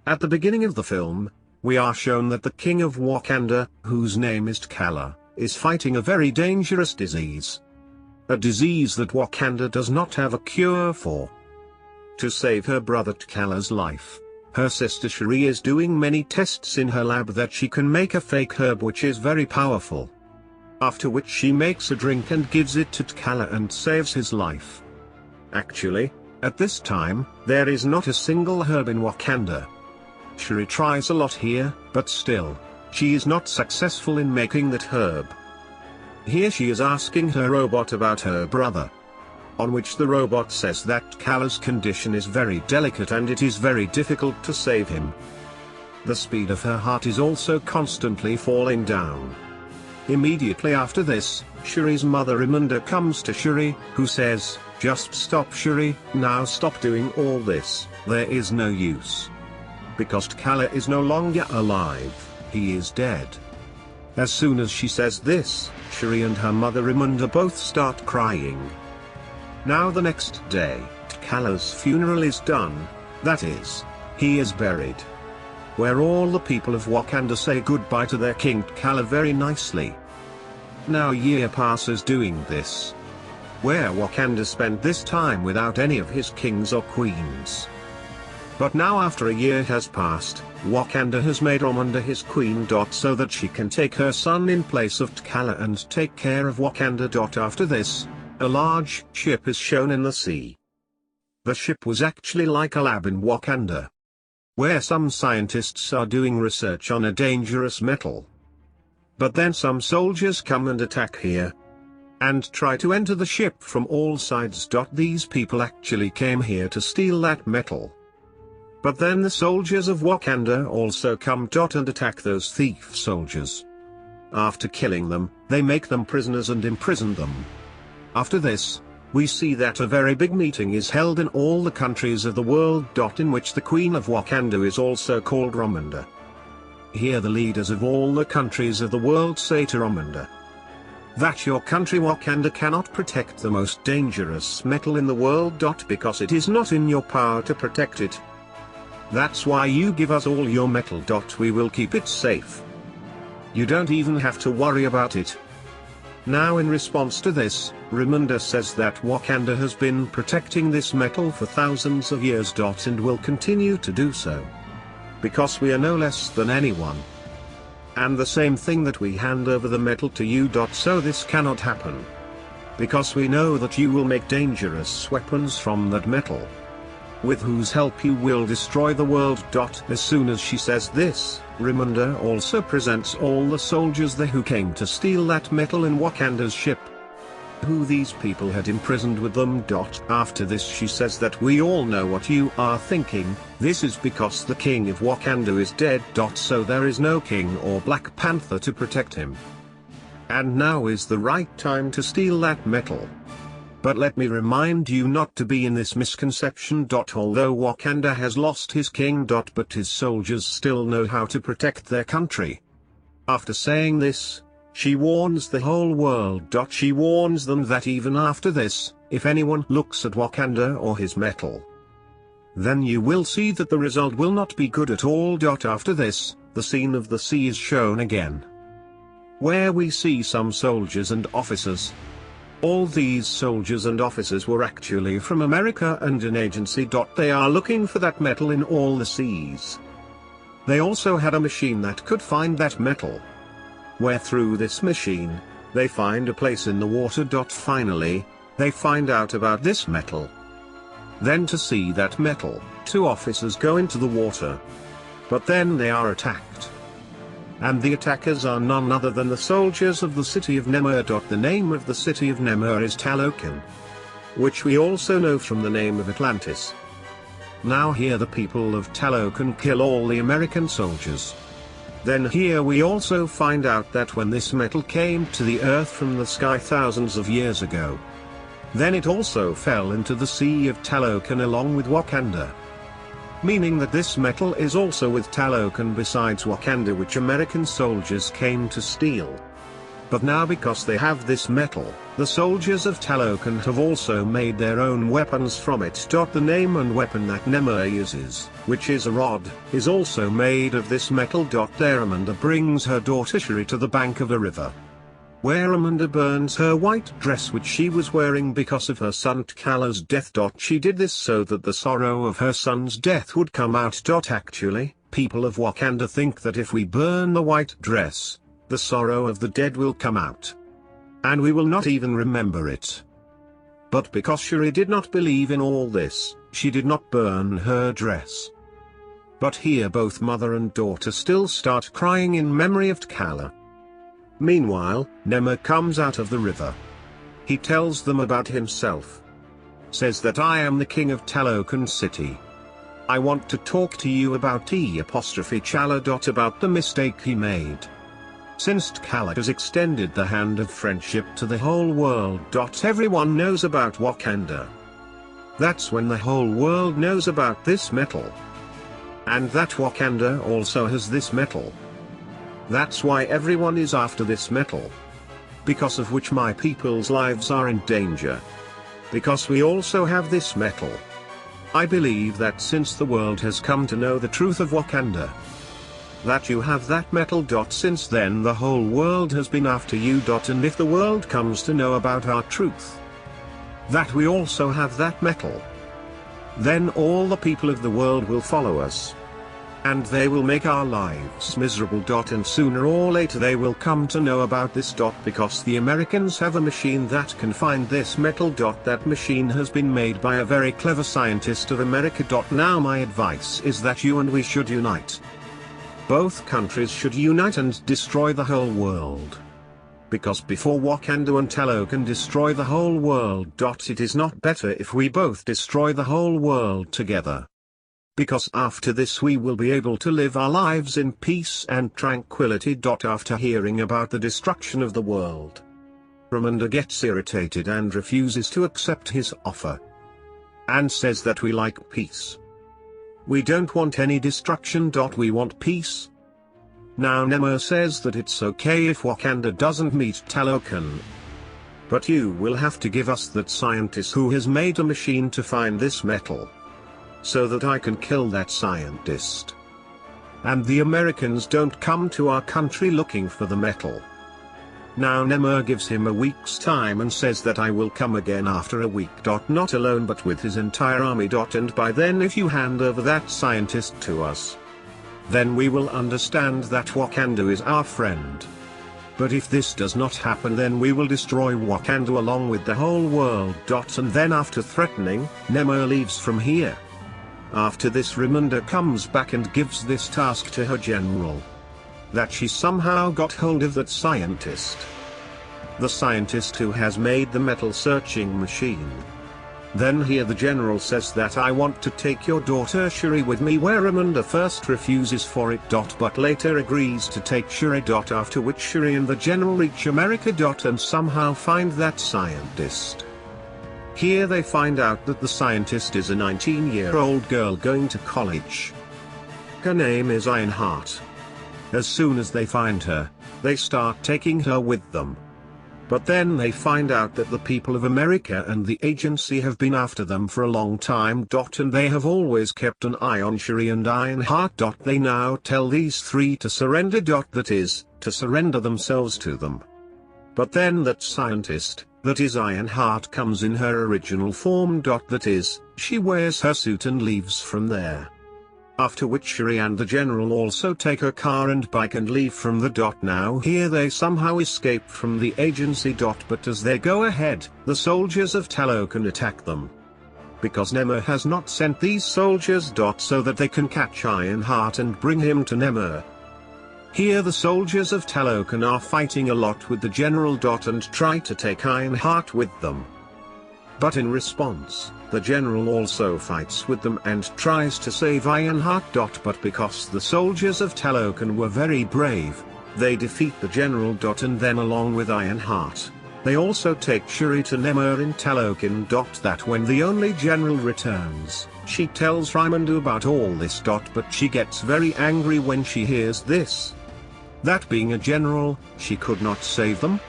At the beginning of the film, we are shown that the king of Wakanda, whose name is T'Challa, is fighting a very dangerous disease. A disease that Wakanda does not have a cure for. To save her brother T'Challa's life, her sister Shuri is doing many tests in her lab that she can make a fake herb which is very powerful. After which she makes a drink and gives it to T'Challa and saves his life. Actually, at this time, there is not a single herb in Wakanda. Shuri tries a lot here, but still, she is not successful in making that herb. Here she is asking her robot about her brother. On which the robot says that T'Challa's condition is very delicate and it is very difficult to save him. The speed of her heart is also constantly falling down. Immediately after this, Shuri's mother Ramonda comes to Shuri, who says, "Just stop Shuri, now stop doing all this, there is no use. Because T'Challa is no longer alive, he is dead." As soon as she says this, Shuri and her mother Ramonda both start crying. Now the next day, T'Challa's funeral is done, that is, he is buried. Where all the people of Wakanda say goodbye to their king T'Challa very nicely. Now a year passes doing this. Where Wakanda spent this time without any of his kings or queens. But now after a year has passed, Wakanda has made Ramonda his queen. So that she can take her son in place of T'Challa and take care of Wakanda. After this, a large ship is shown in the sea. The ship was actually like a lab in Wakanda, where some scientists are doing research on a dangerous metal. But then some soldiers come and attack here, and try to enter the ship from all sides. These people actually came here to steal that metal. But then the soldiers of Wakanda also come and attack those thief soldiers. After killing them, they make them prisoners and imprison them. After this, we see that a very big meeting is held in all the countries of the world. In which the Queen of Wakanda is also called Ramonda. Here the leaders of all the countries of the world say to Ramonda that your country Wakanda cannot protect the most dangerous metal in the world. Because it is not in your power to protect it. That's why you give us all your metal. We will keep it safe. You don't even have to worry about it. Now in response to this, Ramonda says that Wakanda has been protecting this metal for thousands of years. And will continue to do so. Because we are no less than anyone. And the same thing that we hand over the metal to you. So this cannot happen. Because we know that you will make dangerous weapons from that metal, with whose help you will destroy the world. As soon as she says this, Ramonda also presents all the soldiers there who came to steal that metal in Wakanda's ship, who these people had imprisoned with them. After this she says that we all know what you are thinking, this is because the king of Wakanda is dead. So there is no king or Black Panther to protect him. And now is the right time to steal that metal. But let me remind you not to be in this misconception. Although Wakanda has lost his king. But his soldiers still know how to protect their country. After saying this, she warns the whole world. She warns them that even after this, if anyone looks at Wakanda or his metal, then you will see that the result will not be good at all. After this, the scene of the sea is shown again, where we see some soldiers and officers. All these soldiers and officers were actually from America and an agency. They are looking for that metal in all the seas. They also had a machine that could find that metal, where through this machine, they find a place in the water. Finally, they find out about this metal. Then to see that metal, two officers go into the water. But then they are attacked. And the attackers are none other than the soldiers of the city of Namor. The name of the city of Namor is Talokan, which we also know from the name of Atlantis. Now here the people of Talokan kill all the American soldiers. Then here we also find out that when this metal came to the earth from the sky thousands of years ago, then it also fell into the sea of Talokan along with Wakanda. Meaning that this metal is also with Talokan besides Wakanda, which American soldiers came to steal. But now because they have this metal, the soldiers of Talokan have also made their own weapons from it. The name and weapon that Namor uses, which is a rod, is also made of this metal. There Ramonda brings her daughter Shuri to the bank of a river, where Ramonda burns her white dress which she was wearing because of her son T'Challa's death. She did this so that the sorrow of her son's death would come out. Actually, people of Wakanda think that if we burn the white dress, the sorrow of the dead will come out, and we will not even remember it. But because Shuri did not believe in all this, she did not burn her dress. But here both mother and daughter still start crying in memory of T'Challa. Meanwhile, Namor comes out of the river. He tells them about himself. Says that I am the king of Talokan City. I want to talk to you about T'Challa. About the mistake he made. Since T'Challa has extended the hand of friendship to the whole world. Everyone knows about Wakanda. That's when the whole world knows about this metal. And that Wakanda also has this metal. That's why everyone is after this metal. Because of which my people's lives are in danger. Because we also have this metal. I believe that since the world has come to know the truth of Wakanda, that you have that metal. Since then the whole world has been after you. And if the world comes to know about our truth, that we also have that metal, then all the people of the world will follow us. And they will make our lives miserable. And sooner or later they will come to know about this. Because the Americans have a machine that can find this metal. That machine has been made by a very clever scientist of America. Now my advice is that you and we should unite. Both countries should unite and destroy the whole world. Because before Wakanda and Talokan destroy the whole world. It is not better if we both destroy the whole world together. Because after this we will be able to live our lives in peace and tranquility. After hearing about the destruction of the world, Ramonda gets irritated and refuses to accept his offer. And says that we like peace. We don't want any destruction. We want peace. Now Namor says that it's okay if Wakanda doesn't meet Talokan. But you will have to give us that scientist who has made a machine to find this metal, so that I can kill that scientist. And the Americans don't come to our country looking for the metal. Now Namor gives him a week's time and says that I will come again after a week. Not alone but with his entire army. And by then if you hand over that scientist to us, then we will understand that Wakanda is our friend. But if this does not happen then we will destroy Wakanda along with the whole world. And then after threatening, Namor leaves from here. After this Ramonda comes back and gives this task to her general. That she somehow got hold of that scientist. The scientist who has made the metal searching machine. Then here the general says that I want to take your daughter Shuri with me, where Ramonda first refuses for it. But later agrees to take Shuri. After which Shuri and the general reach America. And somehow find that scientist. Here they find out that the scientist is a 19-year-old girl going to college. Her name is Ironheart. As soon as they find her, they start taking her with them. But then they find out that the people of America and the agency have been after them for a long time. And they have always kept an eye on Shuri and Ironheart. They now tell these three to surrender. That is, to surrender themselves to them. But then that scientist, that is Ironheart, comes in her original form. That is, she wears her suit and leaves from there. After which Shuri and the general also take her car and bike and leave from the. Now here they somehow escape from the agency. But as they go ahead, the soldiers of Talokan attack them. Because Namor has not sent these soldiers. So that they can catch Ironheart and bring him to Namor. Here the soldiers of Talokan are fighting a lot with the general. And try to take Ironheart with them. But in response, the general also fights with them and tries to save Ironheart. But because the soldiers of Talokan were very brave, they defeat the general. And then along with Ironheart, they also take Shuri to Namor in Talokan. That when the only general returns, she tells Ramonda about all this. But she gets very angry when she hears this. That being a general, she could not save them.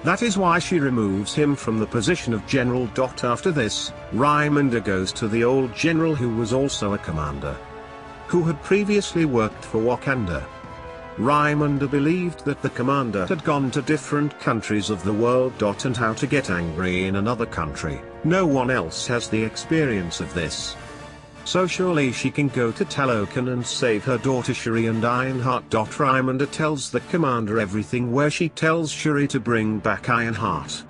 That is why she removes him from the position of general. After this, Ramonda goes to the old general who was also a commander, who had previously worked for Wakanda. Ramonda believed that the commander had gone to different countries of the world. And how to get angry in another country, no one else has the experience of this. So surely she can go to Talokan and save her daughter Shuri and Ironheart. Ramonda tells the commander everything, where she tells Shuri to bring back Ironheart.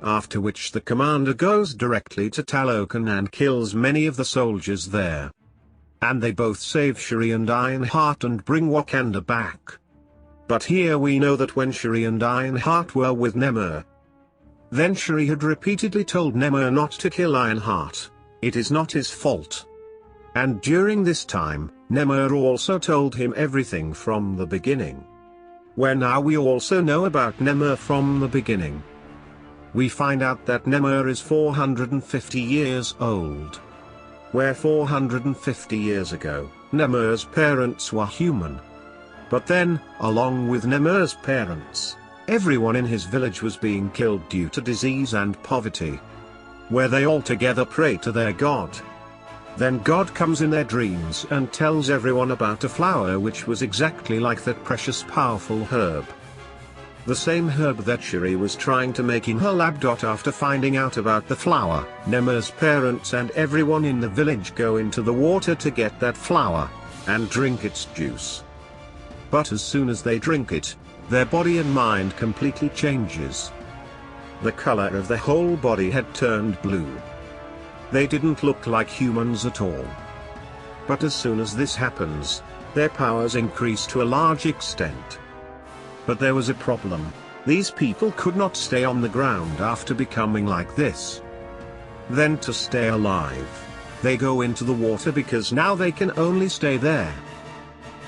After which the commander goes directly to Talokan and kills many of the soldiers there. And they both save Shuri and Ironheart and bring Wakanda back. But here we know that when Shuri and Ironheart were with Namor, then Shuri had repeatedly told Namor not to kill Ironheart. It is not his fault. And during this time, Namor also told him everything from the beginning. Where now we also know about Namor from the beginning. We find out that Namor is 450 years old. Where 450 years ago, Namor's parents were human. But then, along with Namor's parents, everyone in his village was being killed due to disease and poverty. Where they all together pray to their god. Then God comes in their dreams and tells everyone about a flower which was exactly like that precious powerful herb. The same herb that Shuri was trying to make in her lab. After finding out about the flower, Namor's parents and everyone in the village go into the water to get that flower, and drink its juice. But as soon as they drink it, their body and mind completely changes. The color of the whole body had turned blue. They didn't look like humans at all. But as soon as this happens, their powers increase to a large extent. But there was a problem. These people could not stay on the ground after becoming like this. Then to stay alive, they go into the water because now they can only stay there.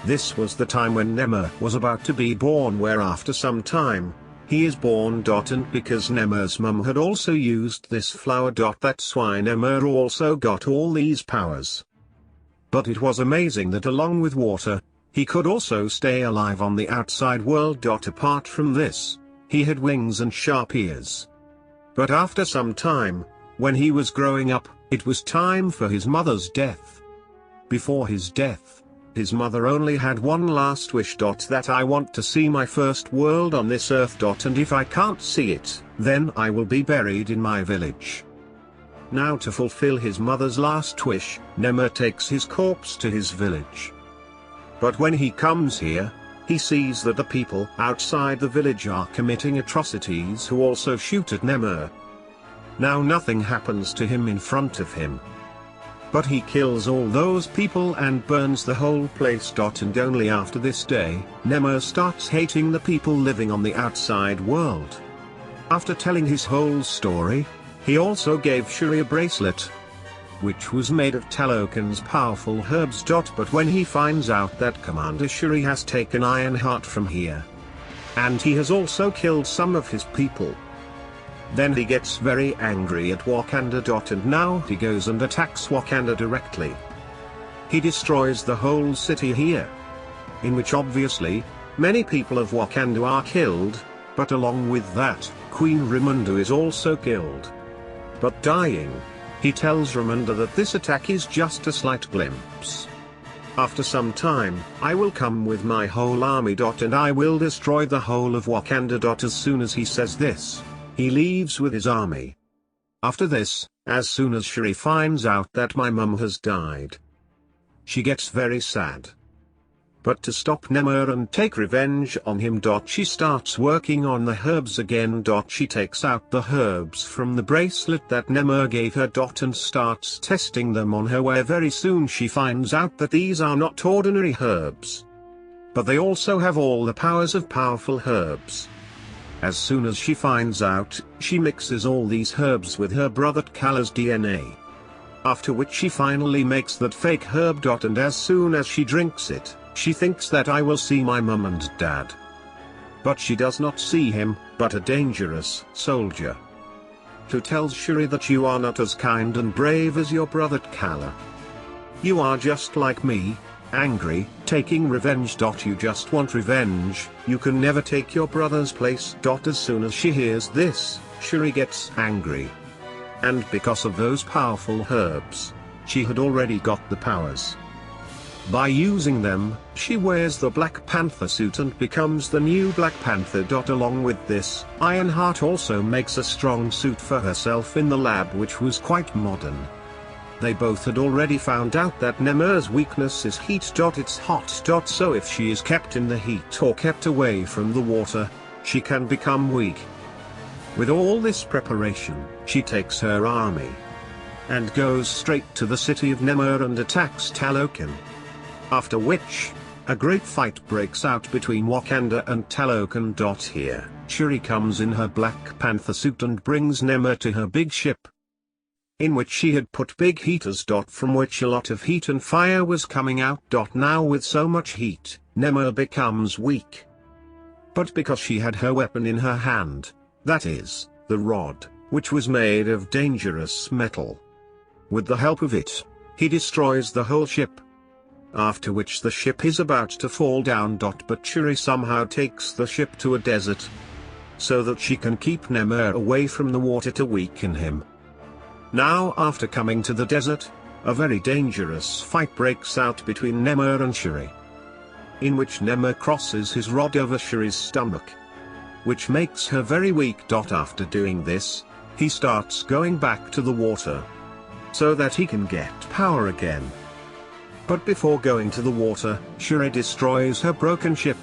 This was the time when Namor was about to be born, where after some time, he is born. And because Namor's mum had also used this flower. That's why Namor also got all these powers. But it was amazing that along with water, he could also stay alive on the outside world. Apart from this, he had wings and sharp ears. But after some time, when he was growing up, it was time for his mother's death. Before his death, his mother only had one last wish. That I want to see my first world on this earth. And if I can't see it, then I will be buried in my village. Now to fulfill his mother's last wish, Namor takes his corpse to his village. But when he comes here, he sees that the people outside the village are committing atrocities who also shoot at Namor. Now nothing happens to him in front of him. But he kills all those people and burns the whole place. And only after this day, Namor starts hating the people living on the outside world. After telling his whole story, he also gave Shuri a bracelet, which was made of Talokan's powerful herbs. But when he finds out that Commander Shuri has taken Ironheart from here, and he has also killed some of his people, then he gets very angry at Wakanda. And now he goes and attacks Wakanda directly. He destroys the whole city here, in which obviously, many people of Wakanda are killed, but along with that, Queen Ramonda is also killed. But dying, he tells Ramonda that this attack is just a slight glimpse. After some time, I will come with my whole army. And I will destroy the whole of Wakanda. As soon as he says this, he leaves with his army. After this, as soon as Shuri finds out that my mum has died, she gets very sad. But to stop Namor and take revenge on him, she starts working on the herbs again. She takes out the herbs from the bracelet that Namor gave her. And starts testing them on her, where very soon she finds out that these are not ordinary herbs, but they also have all the powers of powerful herbs. As soon as she finds out, she mixes all these herbs with her brother T'Challa's DNA. After which she finally makes that fake herb. And as soon as she drinks it, she thinks that I will see my mum and dad. But she does not see him, but a dangerous soldier, who tells Shuri that you are not as kind and brave as your brother T'Challa. You are just like me, angry, taking revenge. You just want revenge, you can never take your brother's place. As soon as she hears this, Shuri gets angry. And because of those powerful herbs, she had already got the powers. By using them, she wears the Black Panther suit and becomes the new Black Panther. Along with this, Ironheart also makes a strong suit for herself in the lab, which was quite modern. They both had already found out that Namor's weakness is heat. It's hot. So if she is kept in the heat or kept away from the water, she can become weak. With all this preparation, she takes her army and goes straight to the city of Namor and attacks Talokan. After which, a great fight breaks out between Wakanda and Talokan. Here, Shuri comes in her Black Panther suit and brings Namor to her big ship, in which she had put big heaters. From which a lot of heat and fire was coming out. Now with so much heat, Namor becomes weak. But because she had her weapon in her hand, that is, the rod, which was made of dangerous metal. With the help of it, he destroys the whole ship. After which the ship is about to fall down. But Shuri somehow takes the ship to a desert, so that she can keep Namor away from the water to weaken him. Now after coming to the desert, a very dangerous fight breaks out between Namor and Shuri, in which Namor crosses his rod over Shuri's stomach, which makes her very weak. After doing this, he starts going back to the water, so that he can get power again. But before going to the water, Shuri destroys her broken ship.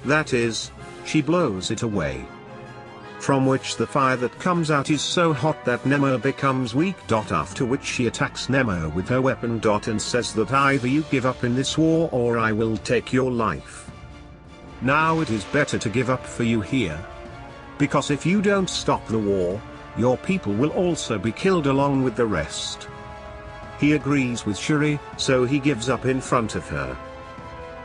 That is, she blows it away. From which the fire that comes out is so hot that Namor becomes weak. After which she attacks Namor with her weapon. And says that either you give up in this war or I will take your life. Now it is better to give up for you here, because if you don't stop the war, your people will also be killed along with the rest. He agrees with Shuri, so he gives up in front of her.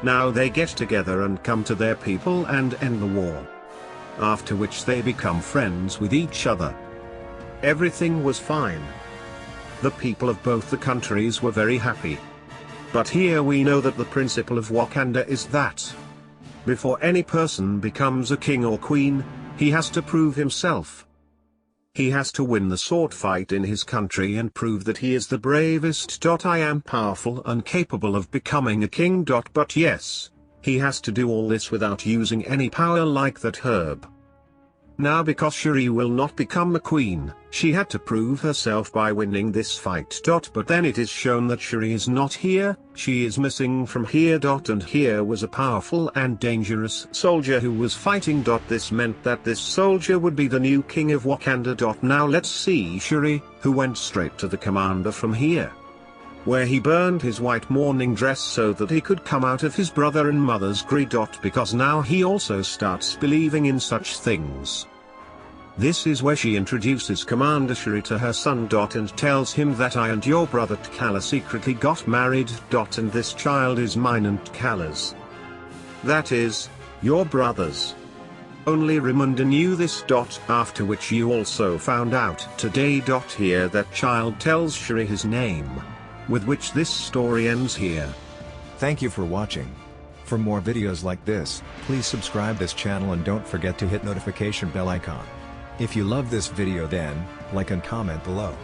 Now they get together and come to their people and end the war. After which they become friends with each other. Everything was fine. The people of both the countries were very happy. But here we know that the principle of Wakanda is that before any person becomes a king or queen, he has to prove himself. He has to win the sword fight in his country and prove that he is the bravest. I am powerful and capable of becoming a king. But yes, he has to do all this without using any power like that herb. Now because Shuri will not become a queen, she had to prove herself by winning this fight. But then it is shown that Shuri is not here, she is missing from here. And here was a powerful and dangerous soldier who was fighting. This meant that this soldier would be the new king of Wakanda. Now let's see Shuri, who went straight to the commander from here, where he burned his white mourning dress so that he could come out of his brother and mother's greed. Because now he also starts believing in such things. This is where she introduces Commander Shuri to her son. And tells him that I and your brother T'Challa secretly got married. And this child is mine and T'Challa's. That is, your brother's. Only Ramonda knew this. After which you also found out today. Here that child tells Shuri his name. With which this story ends here. Thank you for watching. For more videos like this, please subscribe this channel and don't forget to hit notification bell icon. If you love this video then, like and comment below.